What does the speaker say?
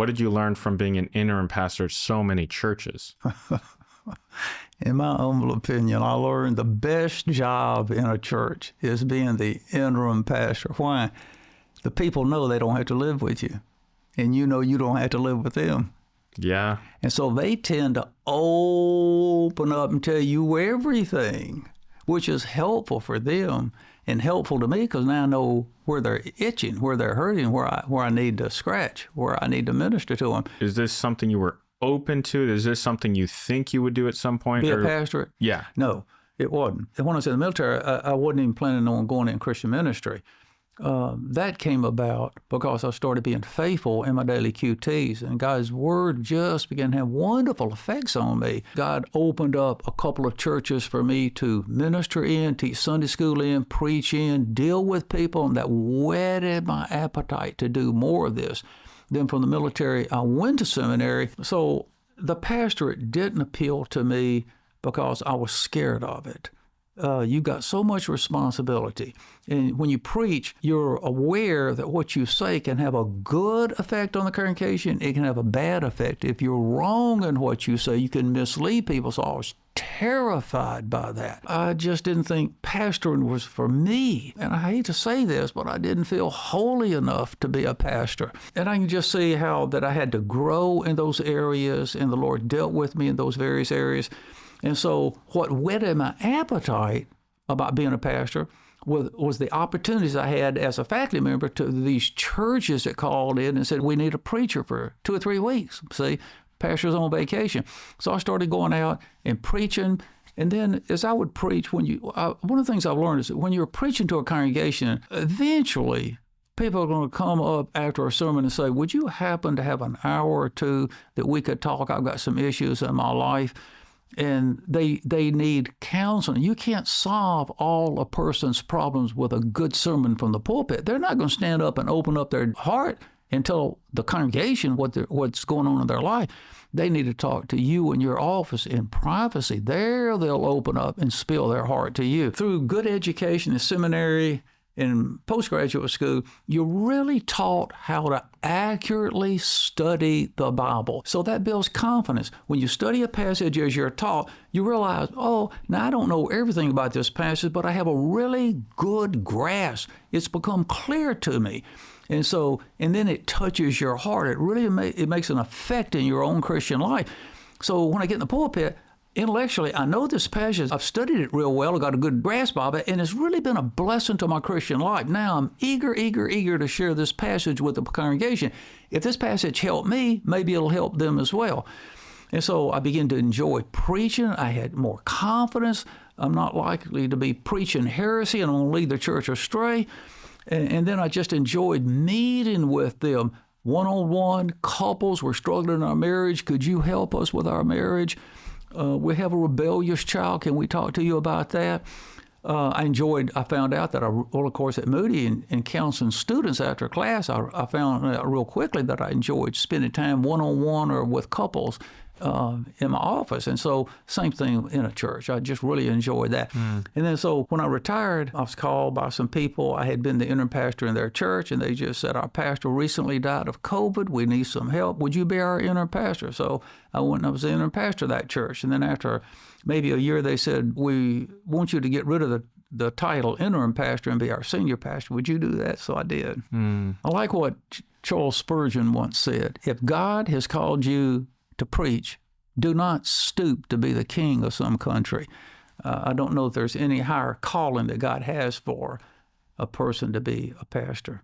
What did you learn from being an interim pastor at so many churches? In my humble opinion, I learned the best job in a church is being the interim pastor. Why? The people know they don't have to live with you, and you know you don't have to live with them. Yeah. And so they tend to open up and tell you everything, which is helpful for them and helpful to me because now I know where they're itching, where they're hurting, where I need to scratch, where I need to minister to them. Is this something you were open to? Is this something you think you would do at some point? Be a pastor? Yeah. No, it wasn't. And when I was in the military, I wasn't even planning on going in Christian ministry. That came about because I started being faithful in my daily QTs, and God's word just began to have wonderful effects on me. God opened up a couple of churches for me to minister in, teach Sunday school in, preach in, deal with people, and that whetted my appetite to do more of this. Then from the military, I went to seminary. So the pastorate didn't appeal to me because I was scared of it. You've got so much responsibility. And when you preach, you're aware that what you say can have a good effect on the congregation. It can have a bad effect. If you're wrong in what you say, you can mislead people. So I was terrified by that. I just didn't think pastoring was for me. And I hate to say this, but I didn't feel holy enough to be a pastor. And I can just see how that I had to grow in those areas, and the Lord dealt with me in those various areas. And so what whetted my appetite about being a pastor was the opportunities I had as a faculty member to these churches that called in and said, we need a preacher for 2 or 3 weeks. See, pastor's on vacation. So I started going out and preaching. And then as I would preach, one of the things I've learned is that when you're preaching to a congregation, eventually people are going to come up after a sermon and say, would you happen to have an hour or two that we could talk? I've got some issues in my life. And they need counseling. You can't solve all a person's problems with a good sermon from the pulpit. They're not going to stand up and open up their heart and tell the congregation what's going on in their life. They need to talk to you in your office in privacy. There they'll open up and spill their heart to you. Through good education in seminary and postgraduate school, you're really taught how to accurately study the Bible. So that builds confidence. When you study a passage as you're taught, you realize, oh, now I don't know everything about this passage, but I have a really good grasp. It's become clear to me. And then it touches your heart. It really it makes an effect in your own Christian life. So when I get in the pulpit, intellectually, I know this passage. I've studied it real well. I've got a good grasp of it, and it's really been a blessing to my Christian life. Now I'm eager to share this passage with the congregation. If this passage helped me, maybe it'll help them as well. And so I began to enjoy preaching. I had more confidence. I'm not likely to be preaching heresy and I'm going to lead the church astray. And then I just enjoyed meeting with them one-on-one. Couples were struggling in our marriage. Could you help us with our marriage? We have a rebellious child. Can we talk to you about that? I found out that of course, at Moody and counseling students after class, I found out real quickly that I enjoyed spending time one-on-one or with couples in my office. And so same thing in a church. I just really enjoyed that. And then so when I retired, I was called by some people. I had been the interim pastor in their church, and they just said, our pastor recently died of COVID. We need some help. Would you be our interim pastor? So I went and I was the interim pastor of that church. And then after maybe a year, they said, we want you to get rid of the title interim pastor and be our senior pastor. Would you do that? So I did. I like what Charles Spurgeon once said. If God has called you to preach, do not stoop to be the king of some country. I don't know if there's any higher calling that God has for a person to be a pastor.